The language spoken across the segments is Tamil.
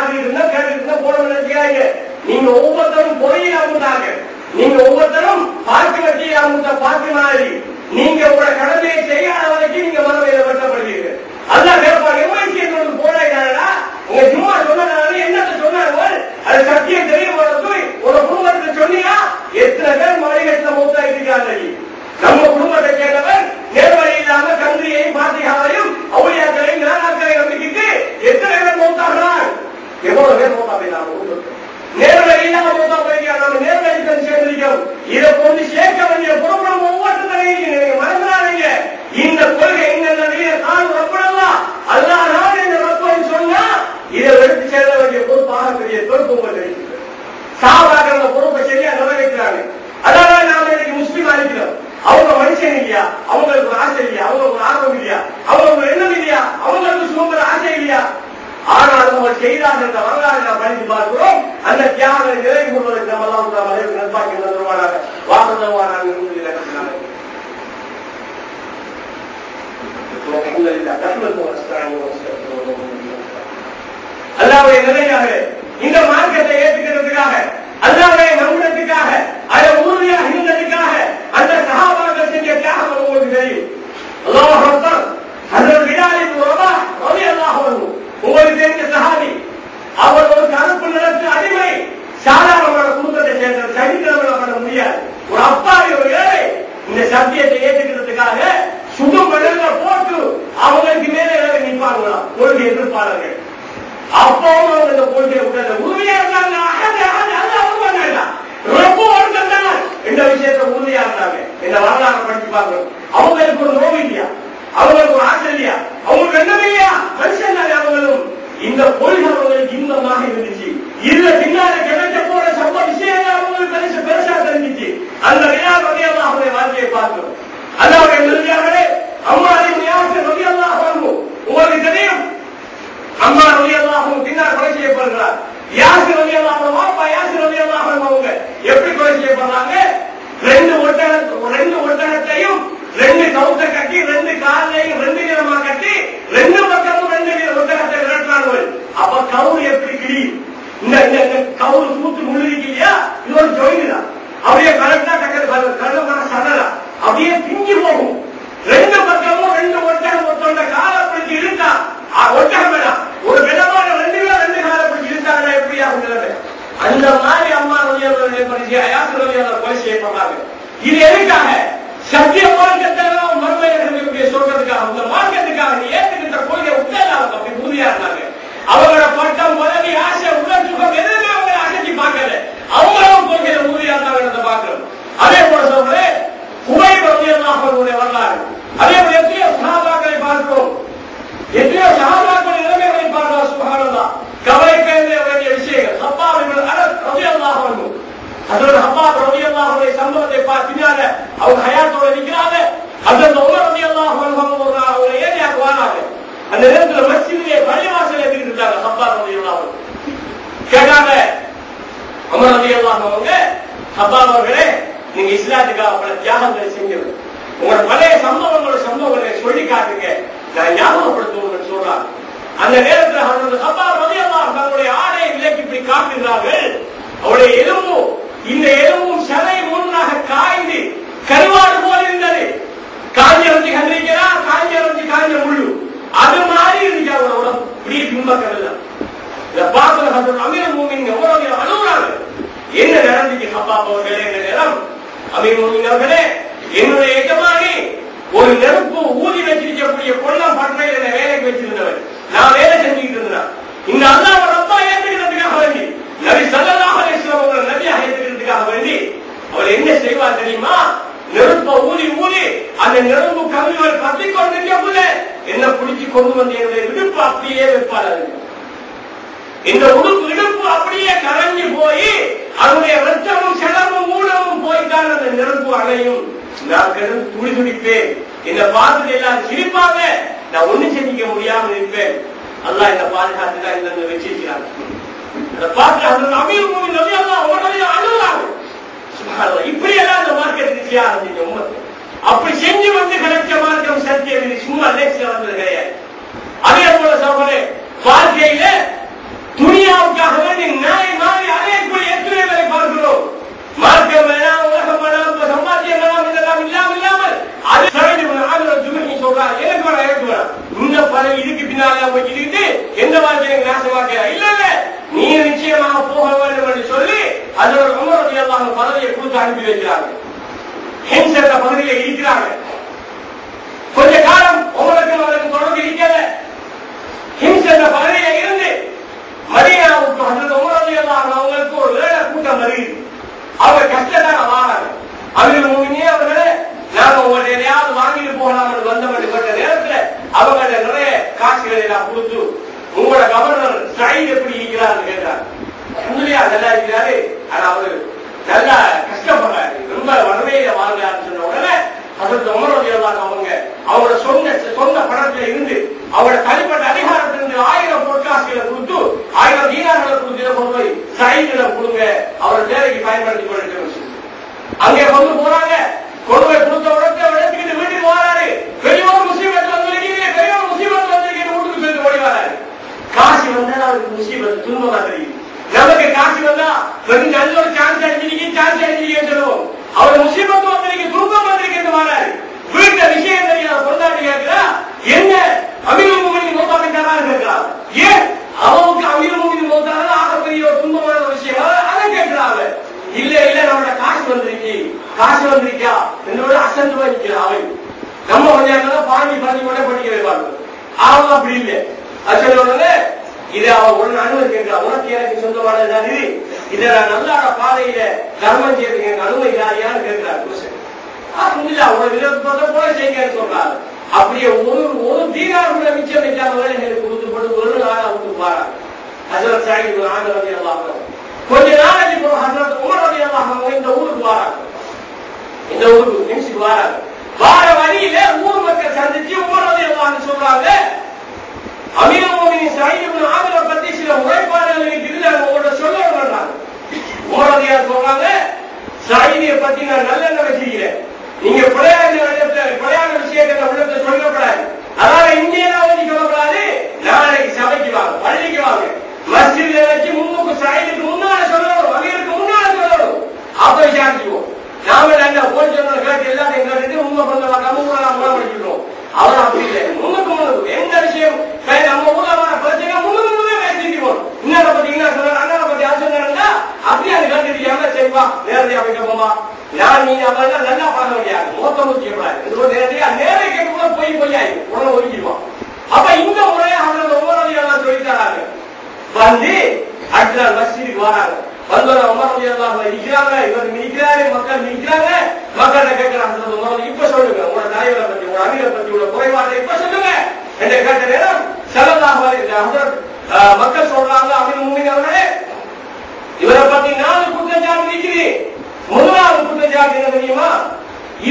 பார்த்துட்டு இருந்தா கேட்டுட்டு இருந்தா போன நினைச்சுக்காங்க. நீங்க ஒவ்வொருத்தரும் பொறியில அமுட்டாங்க, நீங்க ஒவ்வொருத்தரும் பார்க்க வச்சு அமுட்ட பார்க்க மாதிரி நீங்க உங்களோட கடமையை செய்யாத வரைக்கும் நீங்க மனமையில வெட்டப்படுவீங்க. அதான் கேட்பாங்க, எம்ஐசி போராடா உங்க சும்மா சொன்னதால என்னத்தை சொன்னார்கள், அது சத்தியம் தெரிய போறது ஒரு குடும்பத்தை சொன்னீங்க. எத்தனை பேர் மலைகட்டில மூத்தா இருக்காங்க. நம்ம குடும்பத்தை சேர்ந்தவர் நேர்வழி இல்லாம கந்திரியையும் பாத்தியாவையும் அவுளியாக்களையும் நானாக்களை நம்பிக்கிட்டு எத்தனை பேர் மூத்தாகிறார், எவ்வளவு பேர் மூத்தா போயிடலாம். நேர்வழி இல்லாம மூத்தா போயிருக்காங்க. நம்ம நேர்வழி சேர்ந்திருக்கோம். இதை கொண்டு சேர்க்க வேண்டிய பொறுப்பு ஒவ்வொருத்தரையும் நீங்க மறந்துடாதீங்க. இந்த கொள்கை இந்த தான் ரப்படலாம் அல்லாஹ் இந்த ரப்பன்னு சொன்னா இதை எடுத்து செல்ல வேண்டிய பொறுப்பாக பெரிய பொறுப்பு உங்களுக்கு சாபாக்கிற பொறுப்பை சரியா நிறைவேற்றாங்க. அதான் நாம இன்னைக்கு முஸ்லீம் அழைக்கிறோம். அவங்க மனுஷன் இல்லையா, அவங்களுக்கு ஒரு ஆசை இல்லையா, அவங்களுக்கு ஒரு ஆர்வம் இல்லையா, அவங்களுக்கு ஒரு எண்ணம் இல்லையா, அவங்களுக்கு சுமந்திர ஆசை இல்லையா? ஆனால் அவங்க செய்தார்கள் என்ற வரலாறு நாம் படித்து பார்க்கிறோம். அந்த தியாகங்களை நிறைவு கொள்வதற்கு நம்ம எல்லாம் நட்பாக்கி நல்வானாக வாசவானாக அல்லாஹ்வுடைய நிலையாக இந்த மார்க்கத்தை ஏற்றுக்கிறதுக்காக, அல்லாஹ்வை நம்புறதுக்காக, அதை உறுதியாக இருந்ததுக்காக அந்த சஹாபாக்கள் செஞ்ச தியாகம் உங்களுக்கு தெரியும். அல்லாஹ் அக்பர். ஹஜ்ரத் பிலால் இப்னு ரபாஹ் ரலியல்லாஹு அன்ஹு உங்களுக்கு தெரிஞ்ச சஹாபி. அவர் ஒரு கருப்பு நிறத்து அடிமை, சாதாரணமான குடும்பத்தை சேர்ந்த சகித்திரங்களை பண்ண முடியாது. ஒரு அப்பாவி ஒரு ஏழை இந்த சத்தியத்தை ஏற்றுக்கிறதுக்காக சுடும் மணல்ல போட்டு அவங்களுக்கு மேலே நிற்பாங்களாம் கொள்கை எதிர்ப்பாளர்கள். அப்பவும் அவங்க இந்த கொள்கையை விட உறுதியா இருந்தாங்க. ரொம்ப ஒருத்தர் இந்த விஷயத்தை உறுதியா இருந்தாங்க. இந்த வரலாறு படிச்சு பார்க்கணும். அவங்களுக்கு ஒரு நோய் இல்லையா, அவங்களுக்கு ஒரு ஆசை இல்லையா, அவங்களுக்கு என்ன இல்லையா, மனுஷன் தானே அவங்களும். இந்த கொள்கை அவங்களுக்கு இன்பமாக இருந்துச்சு. இதுல பின்னால கிடைக்க போற சம்ப விஷயங்கள் அவங்களுக்கு பெருசா தெரிஞ்சிச்சு. அந்த விழாவை அவருடைய வாழ்க்கையை பார்க்கணும். அதாவது நெருங்கியார்களே அம்மாரின் யாருக்கு ரலியல்லாஹு அன்ஹு உங்களுக்கு தெரியும். அம்மா ரலியல்லாஹு அன்ஹு பின்னால் கொலை செய்யப்படுகிறார். யாசிர் ரலியல்லாஹு அன்ஹு அப்பா யாசிர் ரலியல்லாஹு அன்ஹு அவங்க எப்படி கொலை செய்யப்படுறாங்க? ரெண்டு ஒட்டகத்தையும் ரெண்டு கவுத்தை கட்டி ரெண்டு காலையும் ரெண்டு விதமா கட்டி ரெண்டு பக்கமும் ரெண்டு வித ஒட்டகத்தை விரட்டுறாங்க. அப்ப கவுரு எப்படி கிழியும்? இந்த கவுரு கூத்து முழுதிக்கு இல்லையா, இது ஒரு ஜோயினு தான். அப்படியே கரெக்டா கருமான சடலா அப்படியே பிஞ்சு போகும். ரெண்டு பக்கமும் ரெண்டு ஒட்டகம் ஒருத்தோட காலை பிடிச்சி இழுத்தா ஒட்டகம் வேணாம், ஒரு விதமான ரெண்டு பேர் ரெண்டு காலை பிடிச்சி இழுத்தாங்க. எப்படியா அந்த மாதிரி அம்மா கொலை செய்யப்பட்டாங்க. இது எதுக்காக? சத்திய மார்க்கத்தை மறுமையை சொல்றதுக்காக, இந்த மார்க்கத்துக்காக நீ ஏற்றுக்கின்ற கொள்கை உட்கார்ந்து அவங்க அப்படி உறுதியா இருந்தாங்க. அவங்களோட பட்டம் பதவி ஆசை உள்ள சுகம் எதுவுமே அவங்க அசைச்சு பார்க்கல. அவங்களும் கொள்கையில உறுதியா இருந்தாங்க பார்க்கிறோம். அதே போல சொல்றேன் குவைப் ரலியல்லாஹு அன்ஹுடைய வரலாறு. அதே போல எத்தனையோ சஹாபாக்களை பார்க்கிறோம், எத்தனையோ சஹாபாக்களின் நிலைமைகளை பார்க்கிறோம். சுப்ஹானல்லாஹ். கவலை பேச வேண்டிய விஷயங்கள். ஹப்பாப் இப்னு அனஸ் ரலியல்லாஹு அன்ஹு, ஹஜ்ரத் ஹப்பாப் ரலியல்லாஹு அன்ஹுடைய சம்பவத்தை பார்த்தினால அவங்க ஹயாத்தோட நிக்கிறாங்க. ஹஜ்ரத் உமர் ரலியல்லாஹு அன்ஹு ஒரு ஏரியாவுக்கு வராங்க. அந்த நேரத்தில் மஸ்ஜிதிலே பள்ளிவாசல் எழுதிட்டு இருந்தாங்க. ஹப்பாப் ரலியல்லாஹு அன்ஹு கேட்டாங்க, உமர் ரலியல்லாஹு அன்ஹு அவங்க, ஹப்பாப் அவர்களே நீங்க இஸ்லாத்துக்காக பல தியாகங்களை செஞ்சது, உங்களோட பழைய சம்பவங்களை சொல்லி காட்டுங்க, நான் ஞாபகப்படுத்துவோம் சொல்றாங்க. அந்த நேரத்தில் தன்னுடைய ஆடையை விலக்கி இப்படி காட்டுகிறார்கள். அவருடைய எலும்பும் இந்த எலும்பும் சதை ஒன்றாக காய்ந்து கருவாடு போல் இருந்தது. காஞ்ச வச்சு கண்டிருக்கிறார், காஞ்ச முள்ளு அது மாதிரி இருந்துச்சு அவரோட உடம்பு. இப்படியே பின்பக்கம் இல்லை. இதை பார்த்து அமீர் மூமின் எவ்வளவு அழுகுறாங்க. என்ன நடந்துச்சு ஹப்பாப் அவர்களே? இந்த நேரம் அமீர் மூமின் அவர்களே, என்னுடைய எஜமானி ஒரு நெருப்பு ஊதி வச்சிருக்கக்கூடிய கொல்லம் பற்றையில் என்ன வேலைக்கு வச்சிருந்தவர். நான் வேலை செஞ்சுக்கிட்டு இருந்தேன். இந்த அல்லாஹ் ரப்பா ஏற்றுக்கிறதுக்காக வேண்டி, நபி ஸல்லல்லாஹு அலைஹி வஸல்லம் அவர்கள் நபியாக ஏற்றுக்கிறதுக்காக வேண்டி அவர் என்ன செய்வார் தெரியுமா? நெருப்பை ஊதி அந்த நெருப்பு கவிழ்வர் பத்தி கொண்டிருக்கக்குள்ள என்ன பிடிச்சி கொண்டு வந்து என்னுடைய இடுப்பு அப்படியே வைப்பார். இந்த இடுப்பு அப்படியே கரைஞ்சு போய் அதனுடைய ரத்தமும் செலவும் ஊனமும் போய்தான் அந்த நெருப்பு அணையும். நான் கிடந்து துடி துடிப்பேன். என்னை பார்த்துட்டு எல்லாரும் சிரிப்பாங்க. நான் ஒண்ணும் செஞ்சிக்க முடியாமல் இருப்பேன். அல்லாஹ் என்ன பாதுகாத்துதான் இந்த வச்சிருக்கிறாங்க. அதை பார்த்து அமீர் மூமின் ரலியல்லாஹு அன்ஹு அழுவாங்க. சுப்ஹானல்லாஹ். இப்படி எல்லாம் இந்த மார்க்கெட்டுக்கு செய்ய ஆரம்பிச்ச உம்மத். அப்படி செஞ்சு வந்து கிடைச்ச மார்க்கம் சத்தியம். இது சும்மா லேசில வந்தது கிடையாது. அதே போல சொல்றேன், வாழ்க்கையில துணியா கொடுத்து அனுப்பி வைக்கிறாங்க. ஹிம்ஸ் என்ற பகுதியில் இருக்கிறாங்க. கொஞ்ச காலம் உங்களுக்கு அவருக்கு தொடர்பு இருக்கிறத. ஹிம்ஸ் என்ற பகுதியில் இருந்து மதீனாவுக்கு ஹஜ்ரத் உமர் ரலியல்லாஹு அன்ஹு அவங்களுக்கு ஒரு ஏழை கூட்டம் வருகிறது. அவங்க கஷ்டத்தான வாராங்க. அமீருல் முஃமினீன் அவர்களே, நாங்க உங்கள்ட்ட எதையாவது வாங்கிட்டு போகலாம்னு வந்தப்பட்ட நேரத்தில் அவங்கள்ட்ட நிறைய காசுகளை எல்லாம் கொடுத்து உங்களோட கவர்னர் சயீத் எப்படி இருக்கிறார் கேட்டார். உண்மையா நல்லா இருக்கிறாரு, ஆனா அவரு நல்லா கஷ்டப்படுறாரு, ரொம்ப வறுமையில வாழ்கிறாருன்னு சொன்ன உடனே ஹஜ்ரத் உமர் ரலியல்லாஹு அன்ஹு அவங்களோட சொந்த பணத்துல இருந்து அவரோட தனிப்பட்ட அதிகாரத்திலிருந்து 1000 பொற்காசுகளை கொடுத்து 1000 தீனார்களை கொடுத்து கொண்டு போய் சயீதிடம் கொடுங்க, அவர் தேவைக்கு பயன்படுத்திக் கொள்ள. அங்கே கொண்டு போறாங்க. கொண்டு போய் கொடுத்த உடனே எடுத்துக்கிட்டு வீட்டுக்கு வராரு. பெரியவர் முசீபத் வந்திருக்கீங்க, பெரியவர் முசீபத் வந்திருக்கீங்க வீட்டுக்கு சொல்லி ஓடி வராரு. காசு வந்தா அவருக்கு முசீபத் துன்பமா தெரியும். நமக்கு காசு வந்தா வெறும் நல்ல ஒரு சான்ஸ் அடிச்சிருக்கீங்க சொல்லுவோம். அவர் முசீபத் வந்திருக்கு, துன்பம் வந்திருக்கு வராரு. வீட்டுல விஷயம் தெரியாத கொண்டாடி கேட்கிறா, என்ன அமீருல் முஃமினீன் மௌத்தாகிட்டாரான்னு கேட்கிறா. ஏன் அவனுக்கு அமீருல் முஃமினீன் மௌத்தானது ஆகப்பெரிய ஒரு துன்பமான விஷயம், அதை கேட்கிறாங்க. இல்ல இல்ல நம்மளோட காசு வந்திருக்கா என்னோட அசந்து வைக்கிறான். அவன் நம்ம கொஞ்சம் பாண்டி கூட படிக்க வைப்பாங்க. அவங்க அப்படி இல்லை. அசந்தோடனே இதை அவன் உடனே அனுமதி கேட்கிறான். உனக்கு எனக்கு சொந்தமானது இதை நான் நல்லாட பாதையில தர்மம் செய்யறதுக்கு எனக்கு அனுமதி யாரையான்னு கேட்கிறார். போல செய்யுங்கன்னு சொல்றாரு. அப்படியே ஒரு தீனார் கூட மிச்சம் வைக்காம எனக்கு கொடுத்து போட்டு ஒரு நாளா விட்டு பாராங்க. ஹஜ்ரத் சயீத் ரலியல்லாஹு அன்ஹு கொஞ்ச நாளைக்கு ஹஜ்ரத் உமர் ரலியல்லாஹு அன்ஹு இந்த ஊருக்கு வராங்க. இந்த ஊருக்கு ஹிம்ஸுக்கு வராங்க. வார வழியில ஊர் மக்கள் சந்திச்சு உமர் ரலியல்லாஹு அன்ஹு சொல்றாங்க, அமீருல் முஃமினீன் சயீத் இப்னு ஆமிரை பத்தி சில முறைப்பாடுகள் இருக்குது, அதை உங்கள்ட்ட சொல்லணும்ன்றாங்க. உமர் ரலியல்லாஹு சொல்றாங்க, சயீதை பத்தி நான் நல்லெண்ணம் வச்சிருக்கிறேன். நீங்க பிழையான விஷயத்தை உள்ளத்தை சொல்லக்கூடாது. அதனால இங்கேதான் வந்து சொல்லக்கூடாது. நாளைக்கு சபைக்கு வாங்க, பள்ளிக்கு வாங்க, மஸ்ஜித்ல வச்சு முன்னுக்கு சயீதுக்கு முன்னால சொல்லணும், அமீருக்கு முன்னால சொல்லணும். அப்ப விசாரிச்சுவோம். நாம நல்ல போய் சொன்ன கேட்டு எல்லாத்தையும் கேட்டுட்டு உண்மை பண்ண நம்ம ஊர்ல மூலம் படிச்சுக்கிறோம். அவர் அப்படி இல்லை. முன்னுக்கு எந்த விஷயம் நம்ம ஊர்ல வர பிரச்சனை முன்னுக்கு பேசிக்கிறோம். இன்னொரு பத்தி என்ன சொல்ற, அண்ணனை பத்தி யார் சொன்னா அப்படியே அது கேட்டுட்டு செய்வா நேரடியா வைக்க போமா. நான் நீங்க அவர்கள் நல்லா பார்க்க முடியாது, மொத்தம் ஊற்றிக்கூடாது. நேரடியா நேரே கேட்க போய் பொய்யாயி உடனே ஒதுக்கிடுவான். அப்ப இந்த முறையை அவர்கள் ஒவ்வொரு எல்லாம் சொல்லித்தராங்க. வந்து அடுத்த நாள் மஸ்ஜிதுக்கு வராங்க. வந்து உமர் ரலியல்லாஹு அன்ஹு இருக்கிறாங்க, இவர் நிற்கிறாரு, மக்கள் நிற்கிறாங்க. மக்கள்கிட்ட கேட்கிறாங்க, இப்ப சொல்லுங்க உங்களோட தலைவரை பத்தி, உங்களோட அமீரை பத்தி உள்ள குறைபாட்டை இப்ப சொல்லுங்க என்று கேட்ட நேரம் ஸல்லல்லாஹு அலைஹி வஸல்லம் மக்கள் சொல்றாங்க, அமீருல் முஃமினீன் அவர்களே, இவரை பத்தி 4 குற்றச்சாட்டு இருக்குது. முதலாவது குற்றச்சாட்டு என்ன தெரியுமா?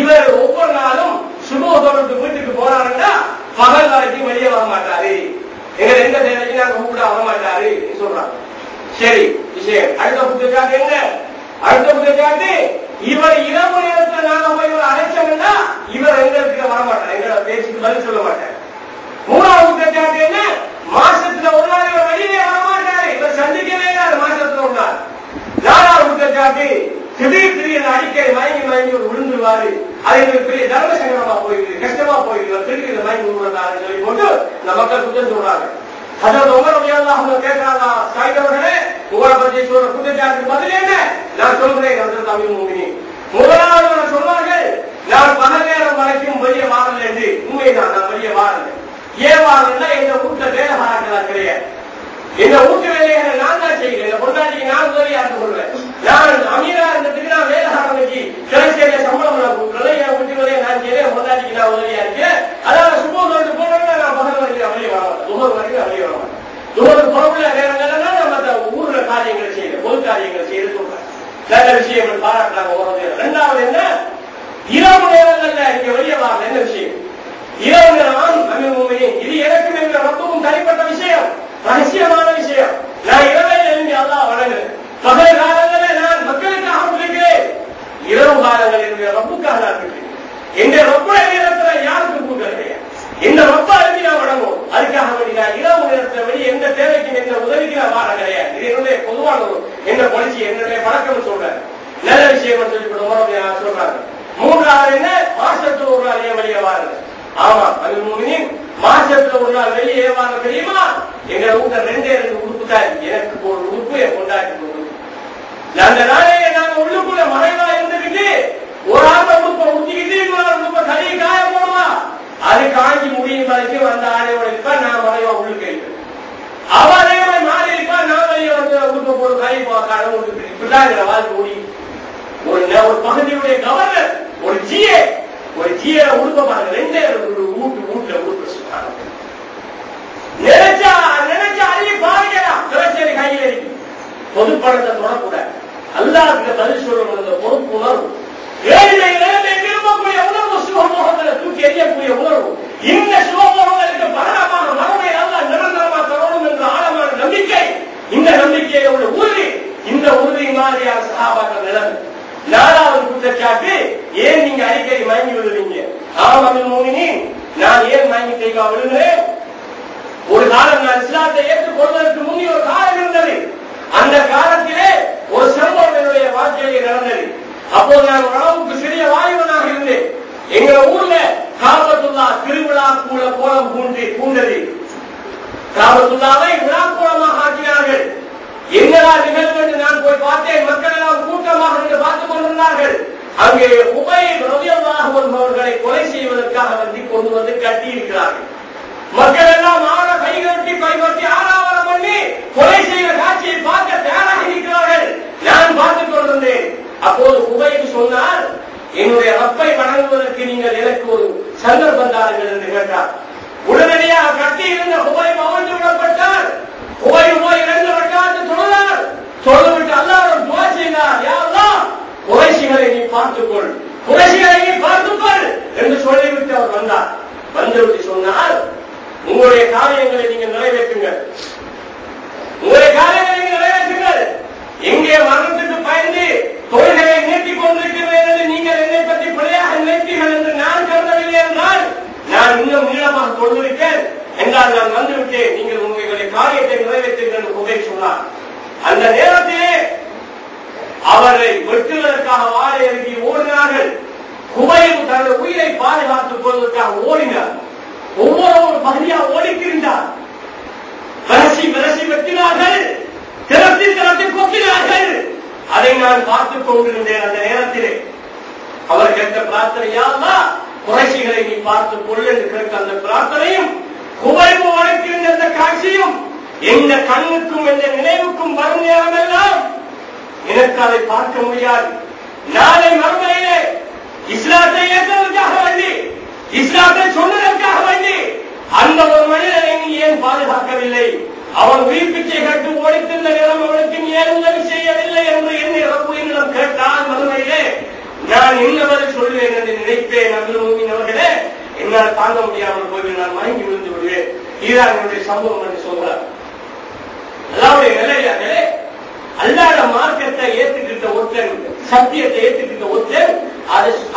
இவர் ஒவ்வொரு நாளும் சுபஹ் தொழுது வீட்டுக்கு போனாருன்னா பகல் வரைக்கும் வெளியே வர மாட்டாரு, எங்க எந்த தேவைக்கு நாங்க கூட வர மாட்டாரு சொல்றாங்க. சரி விஷயம். அடுத்த குற்றச்சாட்டு என்ன? அடுத்த குற்றச்சாட்டு, இவர் இரவு நேரத்தில் நாங்க போய் இவர் அழைச்சோம்னா இவர் எங்களுக்கு வர மாட்டார், எங்களோட பேச்சுக்கு பதில் சொல்ல மாட்டார். மூணாவது குற்றச்சாட்டு என்ன? மாசத்துல ஒரு நாள் இவர் வெளியே வர மாட்டாரு, இவர் சந்திக்கவே இல்லை மாசத்துல ஒரு நாள். நாலாவது குற்றச்சாட்டு, திடீர் அடிக்கடி மயங்கி ஒரு விழுந்துருவாரு, அது எங்களுக்கு பெரிய தர்ம சங்கடமா போயிருக்கு, கஷ்டமா போயிருக்கு, திடீர் மயங்கி விழுந்தாருன்னு சொல்லி போட்டு இந்த மக்கள் குற்றம் சொல்றாங்க. ஹஜ்ரத் உமர் ரலியல்லாஹு அன்ஹு கேட்கிறாங்க, சயீத் அவர்களே, உங்களை பற்றி சொல்ற குற்றச்சாட்டுக்கு பதில் என்ன? நான் சொல்றேன் ஹஜ்ரத் அமீருல் முஃமினீன். முதலாவது சொல்வார்கள், நான் பகல் நேரம் வரைக்கும் வெளியே வாரல என்று. உண்மைதான், நான் வெளியே வாரல. ஏன் வாரலன்னா எங்க வீட்டுல வேலைக்காரங்களா கிடையாது. எங்க வீட்டு வேலைகளை நான் தான் செய்கிறேன். எங்க பொண்டாட்டிக்கு நான் உதவியா இருந்து கொள்வேன். நான் அமீரா இருந்ததுக்கு நான் வேலைக்காரனுக்கு கிளை சம்பளம் நான் கொடுக்கல. என் வீட்டு வேலையை நான் செய்யறேன், பொண்டாட்டிக்கு நான் உதவியா இருக்கேன். அதாவது சுபஹ் தொழுது போனோம்னா நான் பகல் வரைக்கும் வெளியே வர மாட்டேன், துஹர் வரைக்கும் வெளியே வர மாட்டேன். துஹருக்கு புறமுள்ள நேரங்கள்னா நான் மற்ற ஊர்ல காரியங்களை செய்யறேன், பொது காரியங்களை செய்யறது சொல்றேன். நல்ல விஷயங்கள் பாராட்டுறாங்க. இரண்டாவது என்ன? இரவு நேரங்கள்ல இங்க வெளியே வரல. என்ன விஷயம்? இரவு நேரம் அமீருல் முஃமினீன், இது எனக்கும் எங்க ரப்புக்கும் தனிப்பட்ட விஷயம், ரகசியமான விஷயம். நான் இரவில் எழுந்து அல்லாஹ் வணங்குறேன். பகல் காலங்களில் நான் மக்களுக்காக இருக்கிறேன், இரவு காலங்களில் என்னுடைய ரப்புக்காக நான் இருக்கிறேன். எந்த ரப்புடைய நேரத்தில் யாருக்கும் கூட்டலையா? இந்த ரப்ப அழுதி நான் வணங்கும். அதுக்காக வேண்டி நான் இரவு நேரத்தில் வெளியே எந்த தேவைக்கும் எந்த உதவிக்கு நான் வாழ கிடையாது. இது என்னுடைய பொதுவான ஒரு என்ன பொலிச்சி, என்னுடைய பழக்கம் சொல்றேன். நல்ல விஷயம் சொல்லிவிட்டு சொல்றாங்க. மூன்றாவது என்ன? மாசத்துல ஒரு நாள் ஏன் வெளியே வாருங்க. ஆமா, அமீருல் முஃமினீன் மாசத்துல ஒரு நாள் வெளியே வாங்க தெரியுமா? எங்க வீட்டுல 2 உடுப்பு தான், எனக்கு ஒரு உடுப்பு என் கொண்டாட்டி உடுப்பு. அந்த நாளையே நாங்க உள்ளுக்குள்ள மறைவா இருந்து பொதுப்படத்தை தொடக்கூடாது. அல்லாஹ்வுக்கு பதில் சொல்லணும். அந்த பொறுப்பு உணர்வு, ஏழைகளை விரும்பக்கூடிய உணர்வு, சுகமோகங்களை தூக்கி எறியக்கூடிய உணர்வு, இந்த சுகமோகங்களுக்கு பகரமான மறுமை அல்லாஹ் நிரந்தரமாக தரணும் என்ற ஆழமான நம்பிக்கை, இந்த நம்பிக்கையோட உறுதி, இந்த உறுதி மாதிரியான சஹாபாக்கள் நிலைமை. நாலாவது குற்றச்சாட்டு, ஏன் நீங்க அடிக்கடி மயங்கி விடுவீங்க? ஆமாம் மூமினீன், நான் ஏன் மயங்கி தெய்வா விடுகிறேன்? ஒரு காலம் நான் இஸ்லாத்தை ஏற்றுக்கொள்வதற்கு முன்னே ஒரு காலம் இருந்தது. அந்த காலத்திலே ஒரு சம்பவம் என்னுடைய வாழ்க்கையிலே நடந்தது. அப்போது நான் உணவுக்கு சிறிய வாலிபனாக இருந்தேன். எங்க ஊர்ல காபத்துல்லா திருவிழா கோலம் பூண்டது. காபத்துல்லாவை விழா கோலமாக ஆக்கினார்கள். என்னடா நிகழ்வு என்று நான் போய் பார்த்தேன். மக்கள் எல்லாம் கூட்டமாக நின்று பார்த்துக் கொண்டிருந்தார்கள். அங்கே உபைத் ரலியல்லாஹு அன்ஹு அவர்களை கொலை செய்வதற்காக வந்து கொண்டு வந்து கட்டி இருக்கிறார்கள். மக்கள் எல்லாம் ஆன கைகட்டி ஆராவரம் பண்ணி கொலை செய்கிற காட்சியை பார்க்க தயாராக இருக்கிறார்கள். நான் பார்த்துக் கொண்டிருந்தேன். அப்போது உபைத் சொன்னார், என்னுடைய ரப்பை வணங்குவதற்கு நீங்கள் எனக்கு ஒரு சந்தர்ப்பம் தாருங்கள் என்று கேட்டார். உடனடியாக கட்டி இருந்த உபைத் அவிழ்த்து விடப்பட்டார். உபைத் போய் 2 ரக்காத்து தொழுதார். தொழுவிட்டு அல்லாஹ்விடம் துஆ செய்தார், யா அல்லாஹ், குறைஷிகளை நீ பார்த்துக்கொள், குறைஷிகளை நீ பார்த்துக்கொள் என்று சொல்லிவிட்டு அவர் வந்தார். வந்துவிட்டு சொன்னார், உங்களுடைய காரியங்களை நீங்கள் நிறைவேற்றுங்கள், உங்களுடைய காரியங்களை நீங்கள் நிறைவேற்றுங்கள். எங்கே மரணத்துக்கு பயந்து தொழில்களை நீட்டிக் கொண்டிருக்கிறேன் என்று நீங்கள் என்னை பற்றி பிழையாக நினைத்தீர்கள் என்று நான் கருதவில்லை என்றால், நான் இன்னும் நீளமாக கொண்டிருக்கேன் என்றால் நான் வந்துவிட்டேன், நீங்கள் உங்களுடைய காரியத்தை நிறைவேற்றுங்கள் என்று உபைத் சொன்னார். அந்த நேரத்திலே அவரை வெட்டுவதற்காக வாழை இறங்கி ஓடினார்கள். உபைத் தனது உயிரை பாதுகாத்துக் கொள்வதற்காக ஓடினார். ஒவ்வொரு பகுதியாக ஓடிக்கின்றார். விரசி வெட்டினார்கள், திரட்டி கொட்டினார்கள். அதை நான் பார்த்துக் கொண்டிருந்தேன். அந்த நேரத்திலே அவர் கேட்ட பிரார்த்தனை, யா அல்லாஹ், குறைஷிகளை நீ பார்த்துக் கொள் என்று கேட்ட அந்த பிரார்த்தனையும் குவைவு வழக்கின்ற அந்த காட்சியும் எந்த கண்ணுக்கும் எந்த நினைவுக்கும் வரும் நேரமெல்லாம் எனக்கு அதை பார்க்க முடியாது. நாளை மறுமையிலே இஸ்லாத்தை ஏற்றதற்காக வேண்டி, இஸ்லாத்தை சொன்னதற்காக வேண்டி அந்த ஒரு மனிதனை நீ ஏன் பாதுகாக்கவில்லை? அவன் உயிர் பிச்சை கட்டு ஓடித்திருந்த நேரம் அவனுக்கு நீ ஏன் உதவி செய்யவில்லை என்று என்னை ரப்புவிடம் கேட்டால் மறுமையிலே நான் என்ன பதில் சொல்வேன் என்று நினைப்பேன். அப்துல் மூமின் அவர்களே, என்னால் தாங்க முடியாமல் போய் நான் மயங்கி விழுந்து விடுவேன். இதுதான் என்னுடைய சம்பவம் என்று சொல்றார். அல்லாஹ்வுடைய நிலையாகவே அல்லாஹ் மார்க்கத்தை ஏற்றுக்கிட்ட ஒருத்தன், சத்தியத்தை ஏற்றுக்கிட்ட ஒருத்தன்,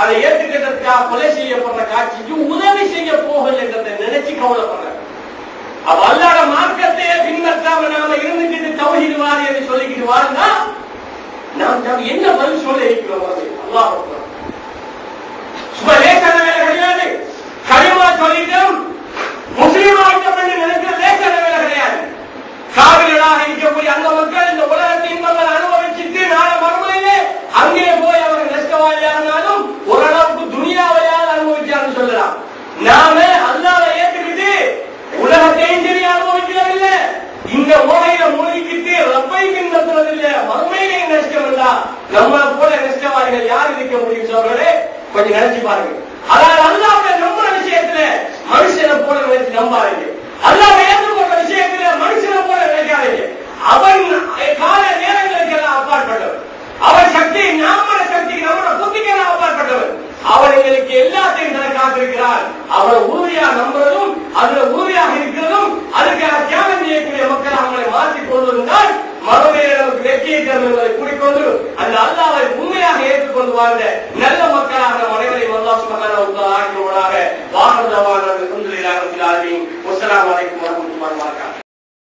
அதை ஏற்றுக்கிட்டதுக்காக கொலை செய்யப்படுற காட்சிக்கு உதவி செய்ய போகல என்றதை நினைச்சு கவலைப்படுற. அப்ப அல்லாஹ் மார்க்கத்தையே பின்பற்றாம நாம இருந்துகிட்டு தௌஹீத் வாரி என்று சொல்லிக்கிட்டு வாழ்ந்தா நாம் என்ன பதில் சொல்ல இருக்கிறோம்? அல்லாஹ் சும்மா லேசான வேலை கிடையாது. கலிமா சொல்லிட்டோம், முஸ்லீமாகிட்டோம் என்று நினைக்கிற லேசான வேலை கிடையாது. காவிரிகளாக இருக்கக்கூடிய அந்த மக்கள் இந்த உலகத்தின் இன்பங்கள் அனுபவிச்சுட்டு நாளை மறுமையிலே அங்கே போய் அவர்கள் நஷ்டவாளியானாலும் ஓரளவுக்கு துனியாவையால் அனுபவிச்சான்னு சொல்லலாம். நாம அல்லாஹ்வை ஏற்றுக்கிட்டு உலகத்தையும் சரி அனுபவிக்கிறதில்லை, இந்த ஓகையில மூழ்கிக்கிட்டு ரப்பை பின்பற்றுவதில்லை, மறுமையிலே நஷ்டம் இல்லா. நம்மளை போல நஷ்டவாளிகள் யார் இருக்க முடியும் சொல்றே? கொஞ்சம் நினைச்சு பாருங்க. அதாவது அல்லாஹ்வை நம்புற விஷயத்துல மனுஷனை போல நினைச்சு நம்பாதீங்க. அல்லாஹ்வை ஏற்றுக்கொண்ட விஷயத்துல மனுஷனை போல நினைக்காதீங்க. அவன் கால நேரங்களுக்கெல்லாம் அப்பாற்பட்டவன். அவன் சக்தி நம்மள சக்திக்கு நம்மளோட புத்திக்கெல்லாம் அப்பாற்பட்டவன். அவன் எங்களுக்கு எல்லாத்தையும் தர காத்திருக்கிறார். அவரை உறுதியாக நம்புறதும் அதுல உறுதியாக இருக்கிறதும் அதுக்காக தியாகம் செய்யக்கூடிய மக்கள் அவங்களை மாற்றிக் கொள்வதுதான் மறுமையை நமக்கு வெற்றியை தரும் என்பதை கூறிக்கொண்டு அந்த அல்லாஹ்வை உண்மையாக ஏற்றுக்கொண்டு வாழ்ந்த